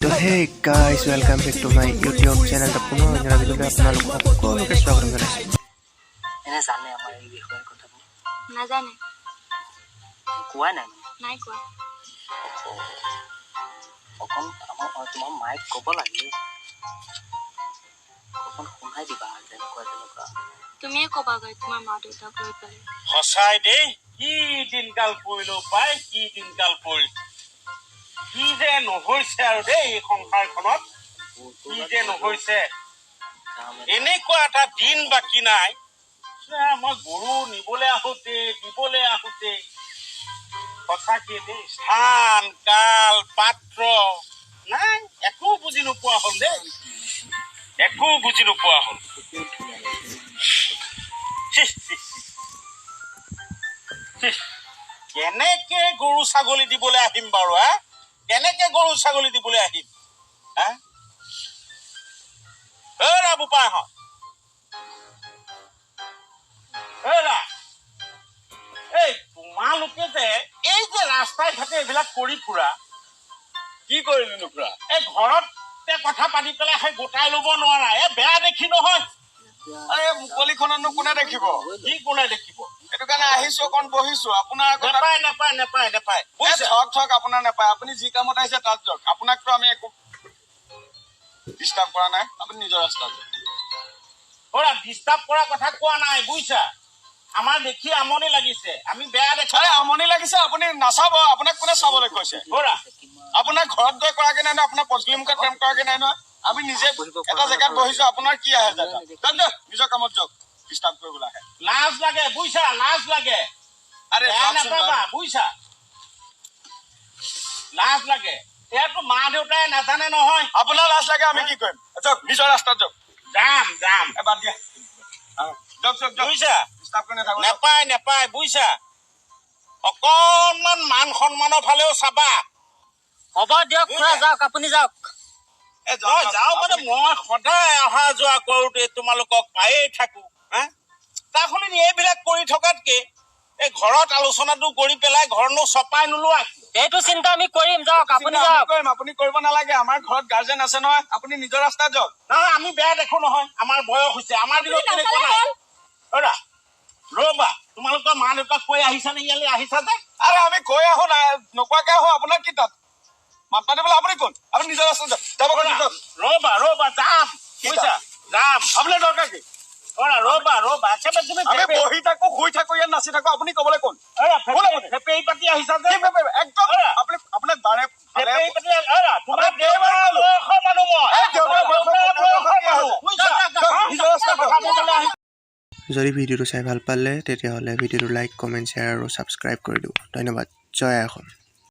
तो hey guys welcome back to my YouTube channel तो पुनः नया वीडियो में আপোনালোকক সকলোকে স্বাগতম জনাইছো এনে জানে আমাৰ এই বিষয়ৰ কথাবোৰ নাজানে কোৱা নাই নাই কোৱা অকণ তোমাৰ মাইক ক'ব লাগে অকণ শুনাই দিবা তেনেকুৱা তুমিয়ে ক'বাগৈ তোমাৰ মা দেউতাক লৈ পেলাই সঁচাই দেই কি দিনকাল পৰিলো পাই কি দিনকাল পৰিল কি যে নহৈছে আৰু দেই এই সংসাৰখনত কি যে নহৈছে এনেকুৱা এটা দিন বাকী নাই মই গৰু নিবলৈ আহোঁতে দিবলৈ আহোঁতে সঁচাকে দেই স্থান কাল পাত্ৰ নাই একো বুজি নোপোৱা হ'ল দেই একো বুজি নোপোৱা হ'ল কেনেকে গৰু ছাগলী দিবলৈ আহিম বাৰু কেনেকে গৰু ছাগলী দিবলৈ আহিম বোপাইহঁত এই তোমালোকে যে এই যে ৰাস্তাই ঘাটে এইবিলাক কৰি ফুৰা কি কৰিলো নুফুৰা এই ঘৰত কথা পাতি পেলাই সেই গোটাই লব নোৱাৰা বেয়া দেখি নহয় মুকলিখননো কোনে দেখিব কি কোনে দেখিব সেইটো কাৰণে আহিছো অকণ বহিছো আপোনাৰ নেপায় ঠক আপোনাৰ নেপায় আপুনি যি কামত আহিছে তাত যাওক আপোনাকতো আমি একো ডিষ্টাৰ্ব কৰা নাই আপুনি নিজৰ ৰাস্তাত ডিষ্টাৰ্ব কৰা কথা কোৱা নাই বুজিছা আমাৰ দেখি আমনি লাগিছে আমি বেয়া দেখা আমনি লাগিছে আপুনি নাচাব আপোনাক কোনে চাবলৈ কৈছে আপোনাৰ ঘৰত গৈ কৰাকে নাই ন আপোনাৰ পঞ্চলিমুখত কাম কৰাকে নাই নহয় আমি নিজে এটা জেগাত বহিছো আপোনাৰ কি আহে নিজৰ কামত যাওক ডিষ্টাৰ্ব কৰিবলৈ আহে লাজ লাগে বুজিছা লাজ লাগে বুজিছা লাজ লাগে ইয়াতো মা দেউতাই নাজানে নহয় আপোনাৰ লাজ লাগে আমি কি কৰিম যাওক নিজৰ ৰাস্তাত যাওক যাম বাদ দিয়া বুজিছা নেপায় বুজিছা অকণমান মান সন্মানৰ ফালেও চাবা হ'ব দিয়ক খুৰা যাওক আপুনি যাওক যাওঁ মানে মই সদায় অহা যোৱা কৰোঁতে তোমালোকক পায়েই থাকো তাৰ সলনি এইবিলাক কৰি থকাতকে এই ঘৰত আলোচনাটো কৰি পেলাই ঘৰনো চপাই নোলোৱা এইটো চিন্তা আমি কৰিম যাওক আপুনি যাওক আপুনি কৰিব নালাগে আমাৰ ঘৰত গাৰ্জেন আছে নহয় আপুনি নিজৰ ৰাস্তাত যাওক নহয় আমি বেয়া দেখো নহয় আমাৰ বয়স হৈছে আমাৰ দিনত তেনেকুৱা নাই ৰবা তোমালোকৰ মা দেউতাক কৈ আহিছা নে ইয়ালৈ আহিছা যে আমি কৈ আহো নাই নোকোৱাকে আহো আপোনাৰ কি তাত মাত মাতিবলৈ আপুনি কোন আপুনি নিজৰ ৰাস্তাত যাব ৰবা যাম বুজিছা যাম আপোনাৰ দৰকাৰ কি ৰবা বহি থাকো শুই থাকো ইয়াত নাচি থাকো আপুনি কবলৈ কোন ফেপেই পাতি আহিছা যে একদম আপোনাক বাৰে যদি ভিডিওটো চাই ভাল পালে তেতিয়াহ'লে ভিডিওটো লাইক কমেণ্ট শ্বেয়াৰ আৰু ছাবস্ক্ৰাইব কৰি দিব ধন্যবাদ জয় অসম।